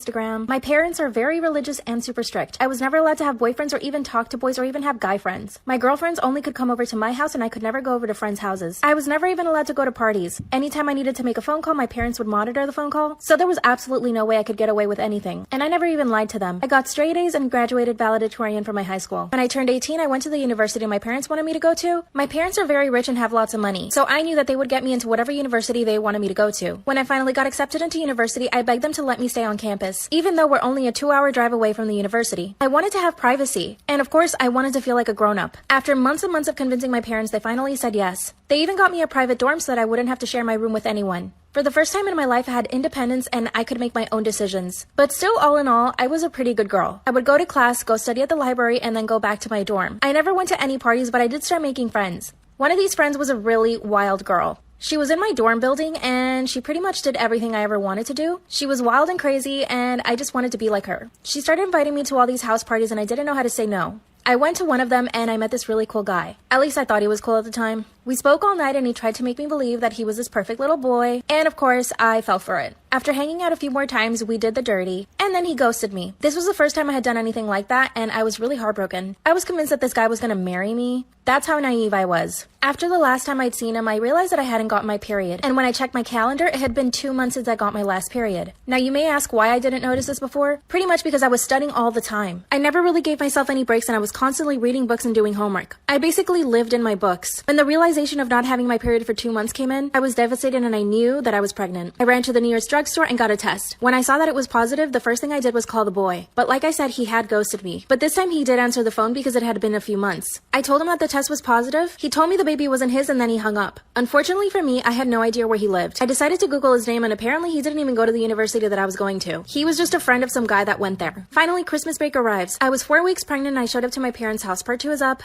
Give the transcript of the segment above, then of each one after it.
Instagram. My parents are very religious and super strict. I was never allowed to have boyfriends or even talk to boys or even have guy friends. My girlfriends only could come over to my house and I could never go over to friends' houses. I was never even allowed to go to parties. Anytime I needed to make a phone call, my parents would monitor the phone call, so there was absolutely no way I could get away with anything. And I never even lied to them. I got straight A's and graduated valedictorian from my high school. When I turned 18, I went to the university my parents wanted me to go to. My parents are very rich and have lots of money, so I knew that they would get me into whatever university they wanted me to go to. When I finally got accepted into university, I begged them to let me stay on campus, even though we're only a 2-hour drive away from the university. I wanted to have privacy, and of course, I wanted to feel like a grown-up. After months and months of convincing my parents, they finally said yes. They even got me a private dorm so that I wouldn't have to share my room with anyone. For the first time in my life, I had independence and I could make my own decisions. But still, all in all, I was a pretty good girl. I would go to class, go study at the library, and then go back to my dorm. I never went to any parties, but I did start making friends. One of these friends was a really wild girl. She was in my dorm building, and she pretty much did everything I ever wanted to do. She was wild and crazy, and I just wanted to be like her. She started inviting me to all these house parties, and I didn't know how to say no. I went to one of them, and I met this really cool guy. At least I thought he was cool at the time. We spoke all night, and he tried to make me believe that he was this perfect little boy, and of course, I fell for it. After hanging out a few more times, we did the dirty, and then he ghosted me. This was the first time I had done anything like that, and I was really heartbroken. I was convinced that this guy was gonna marry me. That's how naive I was. After the last time I'd seen him, I realized that I hadn't gotten my period, and when I checked my calendar, it had been 2 months since I got my last period. Now you may ask why I didn't notice this before. Pretty much because I was studying all the time. I never really gave myself any breaks, and I was constantly reading books and doing homework. I basically lived in my books. When the realization of not having my period for 2 months came in, I was devastated and I knew that I was pregnant. I ran to the nearest drugstore and got a test. When I saw that it was positive, the first thing I did was call the boy. But like I said, he had ghosted me. But this time he did answer the phone because it had been a few months. I told him that the test was positive. He told me the baby wasn't his and then he hung up. Unfortunately for me, I had no idea where he lived. I decided to Google his name and apparently he didn't even go to the university that I was going to. He was just a friend of some guy that went there. Finally, Christmas break arrives. I was 4 weeks pregnant and I showed up to my parents' house. Part 2 is up.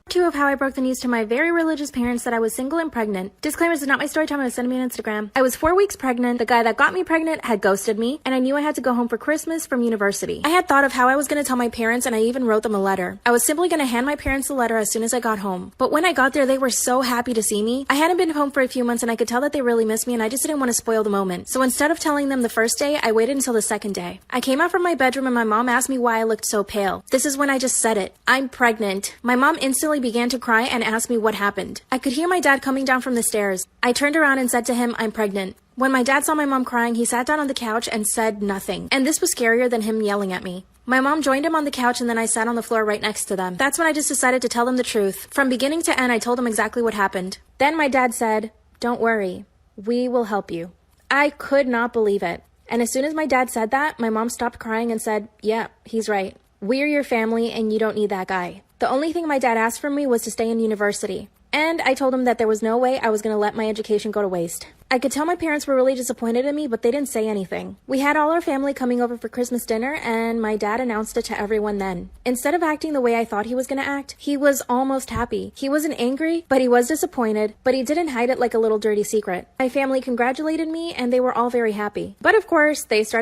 2 of how I broke the news to my very religious parents that I was single and pregnant. Disclaimer, this is not my story time, I was sending me on Instagram. I was 4 weeks pregnant, the guy that got me pregnant had ghosted me, and I knew I had to go home for Christmas from university. I had thought of how I was going to tell my parents and I even wrote them a letter. I was simply going to hand my parents the letter as soon as I got home. But when I got there, they were so happy to see me. I hadn't been home for a few months and I could tell that they really missed me and I just didn't want to spoil the moment. So instead of telling them the first day, I waited until the second day. I came out from my bedroom and my mom asked me why I looked so pale. This is when I just said it. I'm pregnant. My mom instantly began to cry and asked me what happened. I could hear my dad coming down from the stairs. I turned around and said to him, I'm pregnant. When my dad saw my mom crying, he sat down on the couch and said nothing. And this was scarier than him yelling at me. My mom joined him on the couch and then I sat on the floor right next to them. That's when I just decided to tell them the truth. From beginning to end, I told them exactly what happened. Then my dad said, don't worry, we will help you. I could not believe it. And as soon as my dad said that, my mom stopped crying and said, yeah, he's right. We're your family and you don't need that guy. The only thing my dad asked from me was to stay in university. And I told him that there was no way I was going to let my education go to waste. I could tell my parents were really disappointed in me, but they didn't say anything. We had all our family coming over for Christmas dinner, and my dad announced it to everyone then. Instead of acting the way I thought he was going to act, he was almost happy. He wasn't angry, but he was disappointed, but he didn't hide it like a little dirty secret. My family congratulated me, and they were all very happy. But of course, they started